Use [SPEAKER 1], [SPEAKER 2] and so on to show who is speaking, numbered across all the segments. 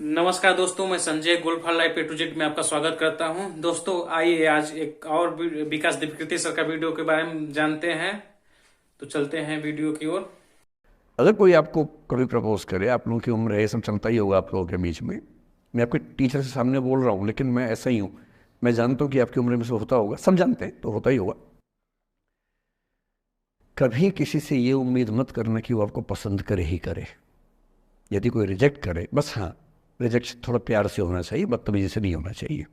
[SPEAKER 1] नमस्कार दोस्तों, मैं संजय गोल्डफाल लाइव A to Z में आपका स्वागत करता हूं। दोस्तों आइए आज एक और विकास दिव्यकृति सर का वीडियो के बारे में जानते हैं। तो चलते हैं वीडियो की ओर।
[SPEAKER 2] अगर कोई आपको कभी प्रपोज करे, आप लोगों की उम्र है, ये सब चलता ही होगा आप लोगों के बीच में। मैं आपके टीचर से सामने बोल रहा हूँ, लेकिन मैं ऐसा ही हूँ। मैं जानता हूँ कि आपकी उम्र में से होता होगा, सब जानते हैं, तो होता ही होगा। कभी किसी से ये उम्मीद मत करना कि वो आपको पसंद करे ही करे। यदि कोई रिजेक्ट करे, बस हाँ, रिजेक्शन थोड़ा प्यार से होना चाहिए, बदतमीजी से नहीं होना चाहिए।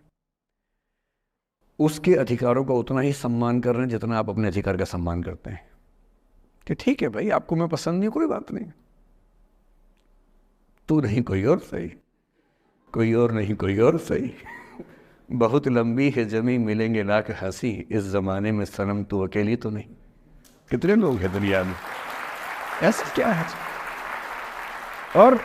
[SPEAKER 2] उसके अधिकारों का उतना ही सम्मान कर रहे हैं जितना आप अपने अधिकार का सम्मान करते हैं। कि ठीक है भाई, आपको मैं पसंद नहीं, कोई बात नहीं, तू नहीं कोई और सही, कोई और नहीं कोई और सही। बहुत लंबी है जमी, मिलेंगे लाख हंसी, इस जमाने में सनम तू अकेली तो नहीं। कितने लोग हैं दुनिया में, ऐसा क्या है। और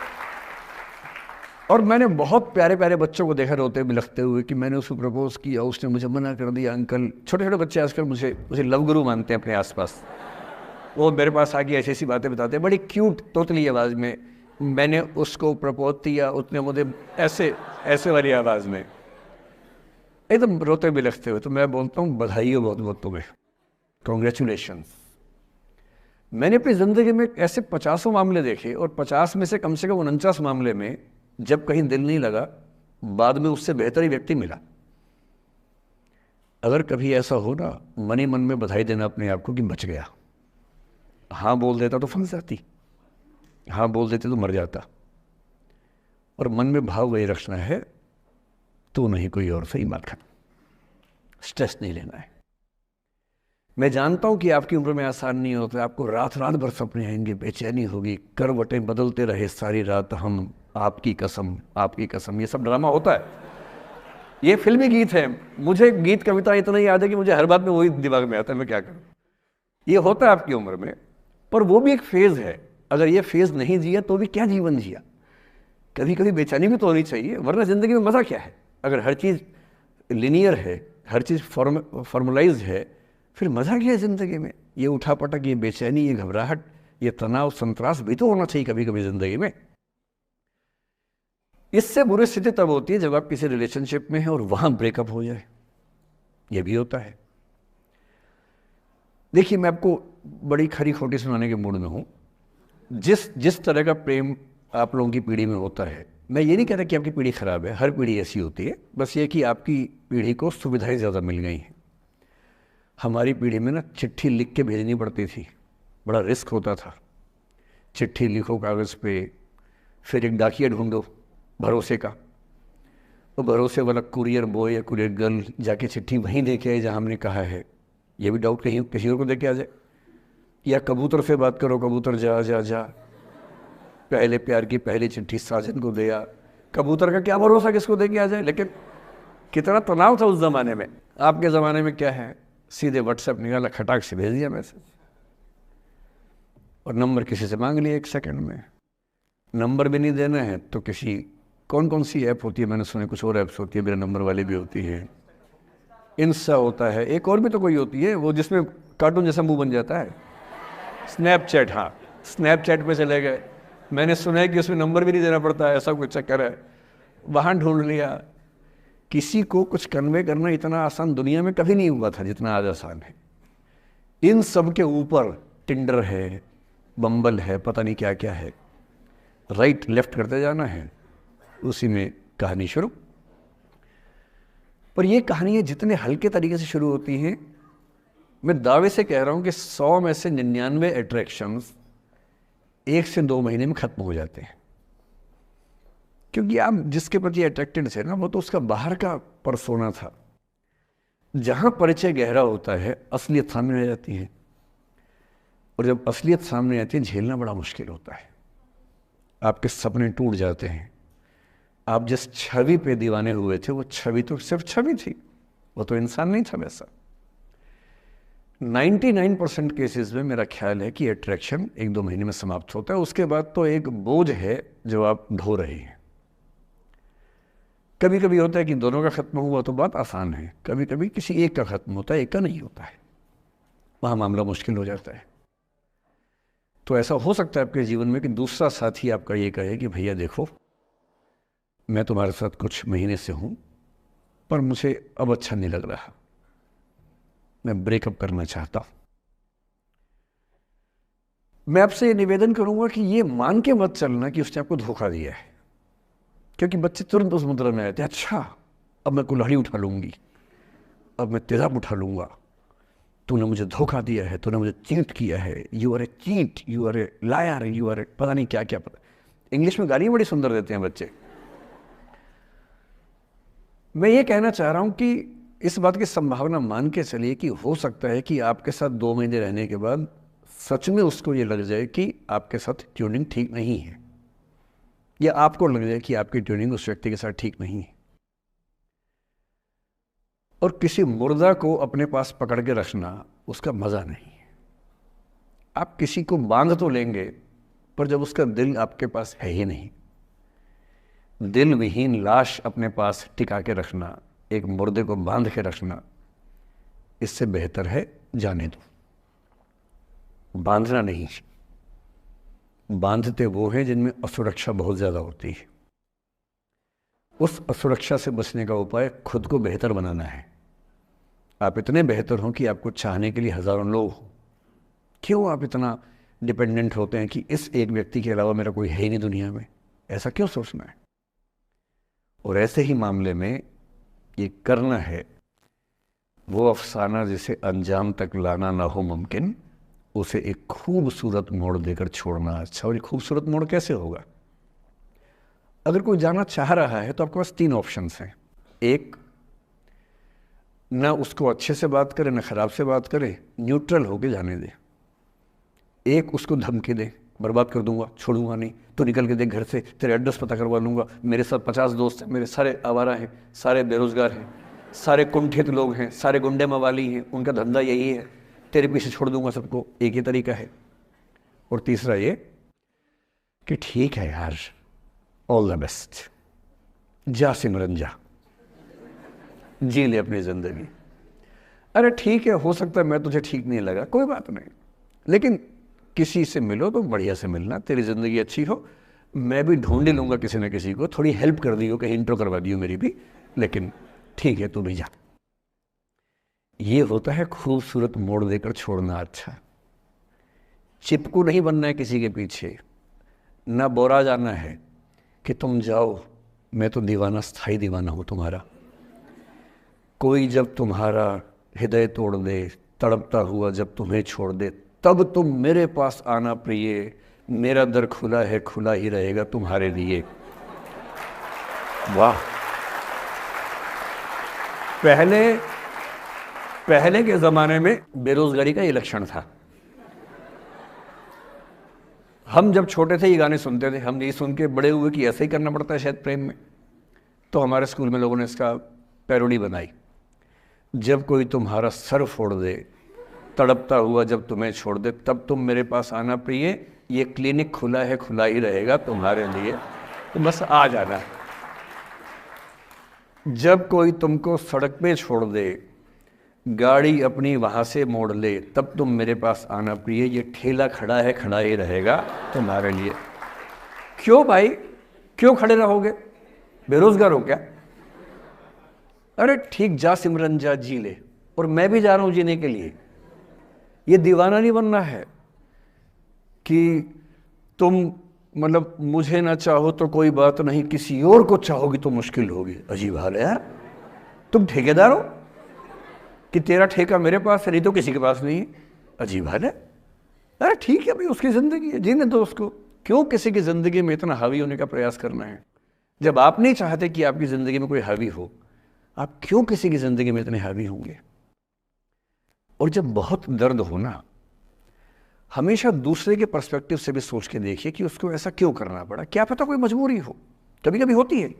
[SPEAKER 2] और मैंने बहुत प्यारे प्यारे बच्चों को देखा रोते बिलखते हुए कि मैंने उसको प्रपोज किया, उसने मुझे मना कर दिया। अंकल, छोटे छोटे बच्चे आजकल मुझे मुझे लव गुरु मानते हैं अपने आसपास। वो मेरे पास आके ऐसी ऐसी बातें बताते हैं, बड़ी क्यूट तोतली आवाज़ में। मैंने उसको प्रपोज किया, उसने मुझे ऐसे ऐसे वाली आवाज़ में एकदम रोते बिलखते हुए। तो मैं बोलता हूँ बधाई हो बहुत बहुत तुम्हें, कॉन्ग्रेचुलेशन। मैंने अपनी ज़िंदगी में ऐसे 50 मामले देखे, और 50 में से कम 49 मामले में जब कहीं दिल नहीं लगा, बाद में उससे बेहतर ही व्यक्ति मिला। अगर कभी ऐसा हो ना, मन ही मन में बधाई देना अपने आप को कि बच गया। हाँ बोल देता तो फंस जाती, हाँ बोल देते तो मर जाता। और मन में भाव वही रखना है, तो नहीं कोई और सही मात। स्ट्रेस नहीं लेना है। मैं जानता हूं कि आपकी उम्र में आसान नहीं होता, आपको रात रात भर सपने आएंगे, बेचैनी होगी, करवटें बदलते रहे सारी रात हम, आपकी कसम आपकी कसम। ये सब ड्रामा होता है, ये फिल्मी गीत है। मुझे गीत कविता इतना याद है कि मुझे हर बात में वही दिमाग में आता है, मैं क्या करूं। ये होता है आपकी उम्र में, पर वो भी एक फेज है। अगर ये फेज नहीं जिया तो भी क्या जीवन जिया। कभी कभी बेचैनी भी तो होनी चाहिए, वरना जिंदगी में मजा क्या है। अगर हर चीज़ लिनियर है, हर चीज़ फॉर्मुलाइज है, फिर मज़ा क्या है ज़िंदगी में। ये उठापटक, ये बेचैनी, ये घबराहट, ये तनाव संतरास भी तो होना चाहिए कभी कभी ज़िंदगी में। इससे बुरी स्थिति तब होती है जब आप किसी रिलेशनशिप में हैं और वहाँ ब्रेकअप हो जाए। ये भी होता है। देखिए, मैं आपको बड़ी खरी खोटी सुनाने के मूड में हूँ। जिस जिस तरह का प्रेम आप लोगों की पीढ़ी में होता है, मैं ये नहीं कहता कि आपकी पीढ़ी ख़राब है, हर पीढ़ी ऐसी होती है। बस ये कि आपकी पीढ़ी को सुविधाएं ज़्यादा मिल गई हैं। हमारी पीढ़ी में ना चिट्ठी लिख के भेजनी पड़ती थी, बड़ा रिस्क होता था। चिट्ठी लिखो कागज़ पे, फिर एक डाकिया ढूंढो भरोसे का, तो भरोसे वाला कुरियर बॉय या कुरियर गर्ल जाके चिट्ठी वहीं दे के आए जहाँ हमने कहा है। ये भी डाउट कहीं किसी और को दे के आ जाए। या कबूतर से बात करो, कबूतर जा जा जा, पहले प्यार की पहली चिट्ठी साजन को दिया। कबूतर का क्या भरोसा किसको दे के आ जाए। लेकिन कितना तनाव था उस ज़माने में। आपके ज़माने में क्या है, सीधे व्हाट्सएप निकाला, खटाक से भेज दिया मैसेज, और नंबर किसी से मांग लिया 1 सेकंड में। नंबर भी नहीं देना है तो किसी, कौन कौन सी ऐप होती है, मैंने सुना कुछ और ऐप्स होती है, मेरा नंबर वाली भी होती है, इंस्टा होता है, एक और भी तो कोई होती है वो जिसमें कार्टून जैसा मुंह बन जाता है, स्नैपचैट। हाँ, स्नैपचैट पे चले गए। मैंने सुना है कि उसमें नंबर भी नहीं देना पड़ता है, ऐसा कुछ चक्कर है। वहाँ ढूंढ लिया। किसी को कुछ कन्वे करना इतना आसान दुनिया में कभी नहीं हुआ था जितना आज आसान है। इन सब के ऊपर टिंडर है, बम्बल है, पता नहीं क्या क्या है। राइट लेफ्ट करते जाना है, उसी में कहानी शुरू। पर ये कहानियाँ जितने हल्के तरीके से शुरू होती हैं, मैं दावे से कह रहा हूँ कि 100 में से 99 अट्रैक्शंस 1 से 2 महीने में खत्म हो जाते हैं। क्योंकि आप जिसके प्रति अट्रैक्टेड थे ना, वो तो उसका बाहर का परसोना था। जहाँ परिचय गहरा होता है, असलियत सामने आ जाती है। और जब असलियत सामने आती है, झेलना बड़ा मुश्किल होता है। आपके सपने टूट जाते हैं। आप जिस छवि पे दीवाने हुए थे, वो छवि तो सिर्फ छवि थी, वो तो इंसान नहीं था वैसा। 99% केसेस में मेरा ख्याल है कि अट्रैक्शन 1-2 महीने में समाप्त होता है। उसके बाद तो एक बोझ है जो आप ढो रहे हैं। कभी कभी होता है कि दोनों का खत्म हुआ तो बात आसान है, कभी कभी किसी एक का खत्म होता है, एक का नहीं होता है, वहाँ मामला मुश्किल हो जाता है। तो ऐसा हो सकता है आपके जीवन में कि दूसरा साथी आपका ये कहे कि भैया देखो, मैं तुम्हारे साथ कुछ महीने से हूँ, पर मुझे अब अच्छा नहीं लग रहा, मैं ब्रेकअप करना चाहता हूँ। मैं आपसे ये निवेदन करूंगा कि ये मान के मत चलना कि उसने आपको धोखा दिया है, क्योंकि बच्चे तुरंत उस मुद्रा में आते हैं, अच्छा अब मैं कुल्हाड़ी उठा लूंगी, अब मैं तेजाब उठा लूंगा, तूने मुझे धोखा दिया है, तूने मुझे चीट किया है, you are a cheat, you are a liar, you are a पता नहीं क्या क्या। पता इंग्लिश में गालियां बड़ी सुंदर देते हैं बच्चे। मैं ये कहना चाह रहा हूं कि इस बात की संभावना मान के चलिए कि हो सकता है कि आपके साथ 2 महीने रहने के बाद सच में उसको ये लग जाए कि आपके साथ ट्यूनिंग ठीक नहीं है, या आपको लग जाए कि आपकी ट्यूनिंग उस व्यक्ति के साथ ठीक नहीं है। और किसी मुर्दा को अपने पास पकड़ के रखना उसका मजा नहीं है। आप किसी को बांध तो लेंगे, पर जब उसका दिल आपके पास है ही नहीं, दिल विहीन लाश अपने पास टिका के रखना, एक मुर्दे को बांध के रखना, इससे बेहतर है जाने दो। बांधना नहीं, बांधते वो हैं जिनमें असुरक्षा बहुत ज्यादा होती है। उस असुरक्षा से बचने का उपाय खुद को बेहतर बनाना है। आप इतने बेहतर हों कि आपको चाहने के लिए हजारों लोग हों। क्यों आप इतना डिपेंडेंट होते हैं कि इस एक व्यक्ति के अलावा मेरा कोई है ही नहीं दुनिया में? ऐसा क्यों सोचना है? और ऐसे ही मामले में ये करना है वो अफसाना जिसे अंजाम तक लाना ना हो मुमकिन, उसे एक खूबसूरत मोड़ देकर छोड़ना अच्छा। और ये खूबसूरत मोड़ कैसे होगा? अगर कोई जाना चाह रहा है तो आपके पास 3 ऑप्शंस हैं। एक, ना उसको अच्छे से बात करे ना खराब से बात करे, न्यूट्रल होके जाने दे। एक, उसको धमकी दे, बर्बाद कर दूंगा, छोड़ूंगा नहीं, तो निकल के देख घर से, तेरे एड्रेस पता करवा लूंगा, मेरे साथ 50 दोस्त हैं, मेरे सारे आवारा हैं, सारे बेरोजगार हैं, सारे कुंठित लोग हैं, सारे गुंडे मवाली हैं, उनका धंधा यही है, तेरे पीछे छोड़ दूंगा सबको। एक ही तरीका है। और तीसरा ये कि ठीक है यार, ऑल द बेस्ट, जा सिमरन जा, जी ले अपनी जिंदगी। अरे ठीक है, हो सकता है मैं तुझे ठीक नहीं लगा, कोई बात नहीं, लेकिन किसी से मिलो तो बढ़िया से मिलना, तेरी जिंदगी अच्छी हो। मैं भी ढूंढ ही लूंगा किसी न किसी को, थोड़ी हेल्प कर दियो, कहीं इंट्रो करवा दियो मेरी भी, लेकिन ठीक है तू भी जा। ये होता है खूबसूरत मोड़ देकर छोड़ना अच्छा। चिपकू नहीं बनना है किसी के पीछे, ना बोरा जाना है कि तुम जाओ, मैं तो दीवाना, स्थाई दीवाना हूं तुम्हारा। कोई जब तुम्हारा हृदय तोड़ दे, तड़पता हुआ जब तुम्हें छोड़ दे, तब तुम मेरे पास आना प्रिय, मेरा दर खुला है, खुला ही रहेगा तुम्हारे लिए। वाह। पहले के जमाने में बेरोजगारी का ये लक्षण था। हम जब छोटे थे ये गाने सुनते थे, हम ये सुन के बड़े हुए कि ऐसे ही करना पड़ता है शायद प्रेम में। तो हमारे स्कूल में लोगों ने इसका पैरोडी बनाई। जब कोई तुम्हारा सर फोड़ दे, तड़पता हुआ जब तुम्हें छोड़ दे, तब तुम मेरे पास आना प्रिय, ये क्लिनिक खुला है, खुला ही रहेगा तुम्हारे लिए, तो बस आ जाना। जब कोई तुमको सड़क पे छोड़ दे, गाड़ी अपनी वहां से मोड़ ले, तब तुम मेरे पास आना प्रिय, ये ठेला खड़ा है, खड़ा ही रहेगा तुम्हारे लिए। क्यों भाई, क्यों खड़े रहोगे? बेरोजगार हो क्या? अरे ठीक, जा सिमरन जा, जी ले, और मैं भी जा रहा हूं जीने के लिए। ये दीवाना नहीं बनना है कि तुम मतलब मुझे ना चाहो तो कोई बात नहीं, किसी और को चाहोगी तो मुश्किल होगी। अजीब हाल है यार। तुम ठेकेदार हो कि तेरा ठेका मेरे पास है, नहीं तो किसी के पास नहीं है। अजीब हाल है। अरे ठीक है भाई, उसकी जिंदगी है, जीने दो उसको। क्यों किसी की जिंदगी में इतना हावी होने का प्रयास करना है? जब आप नहीं चाहते कि आपकी जिंदगी में कोई हावी हो, आप क्यों किसी की जिंदगी में इतने हावी होंगे? और जब बहुत दर्द हो ना, हमेशा दूसरे के पर्सपेक्टिव से भी सोच के देखिए कि उसको ऐसा क्यों करना पड़ा। क्या पता कोई मजबूरी हो, कभी कभी होती है।